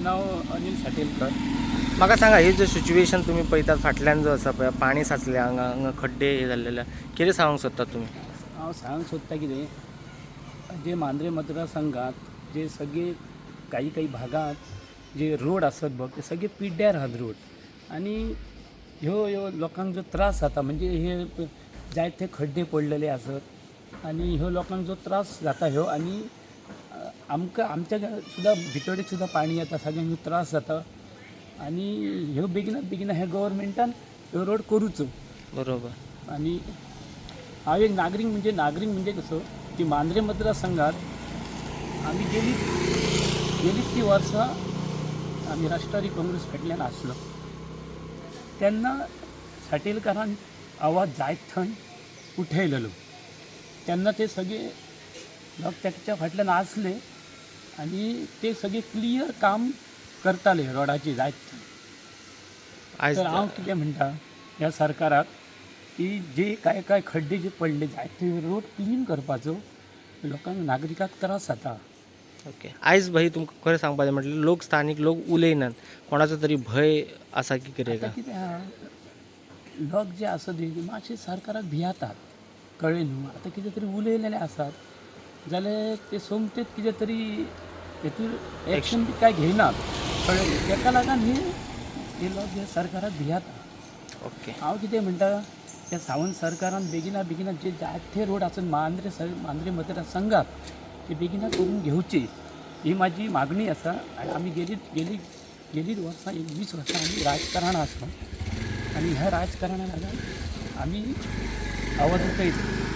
नाव अनिल साटेलकर. म्हाका सांगा हे जे सिच्युएशन तुम्ही पळयतात फाटल्यान जो आसा पळय पाणी साचले हांगा खड्डे हे जाल्ले कितें सांगूंक सोदतात तुमी? हांव सांगूंक सोदता कितें जे मांद्रे मतदारसंघात जे सगळे काही भागात जे रोड आसत बघ ते सगळे पिड्ड्यार आहात रोड आणि ह्यो लोकांक जो त्रास जाता म्हणजे हे जायते खड्डे पडलेले आसत आणि ह्यो लोकांक जो त्रास जाता ह्यो आणि आमच्या सुद्धा भितोडेक सुद्धा पाणी येता सगळ्यांक त्रास जाता आणि ह्यो बेगिना हे गव्हर्मेंटान ह्यो रोड करूचो. बरोबर. आणि हांव एक नागरीक म्हणजे कसं की मांद्रे मतदारसंघात आम्ही गेली ती वर्सां आम्ही राष्ट्रवादी काँग्रेस फाटल्यान आसलो तेन्ना साटेलकरान आवाज जायत थंय उठयलेलो तेन्ना ते सगळे लोक त्याच्या फाटल्यान आसले आणि ते सगळे क्लियर काम करताले रोडाची जायत थंय. आयज तर हांव कितें म्हणटा ह्या सरकाराक की जे काय खड्डे जे पडले जाय ते रोड क्लीन करपाचो लोकांक नागरिकाक त्रास जाता. ओके. आयज भाई तुमकां खरें सांगपाचें म्हटल्यार लोक स्थानीक लोक उलयनात कोणाचो तरी भंय आसा की कितें आतां काय? कितें आहा लोक जे आसा ते मातशे सरकाराक भियातात कळ्ळें न्हू. आतां कितें तरी उलयलेले आसात जाल्यार ते सोमतेच कितें तरी हेतूर एक्शन बी कांय घेयनात कळ्ळें न्हू. तेका लागून हे लोक जे सरकाराक भियातात. ओके. हांव कितें म्हणटा त्या सावंत सरकारान बेगिना जे जायते रोड आसात मांद्रे मतदारसंघात ते बेगिना करून घेवचे ही माझी मागणी आसा. आनी आमी गेली वर्सां 20 वर्सां आमी राजकारणांत आसलो आणि ह्या राजकारणाक लागून आमी आवाज उठयता.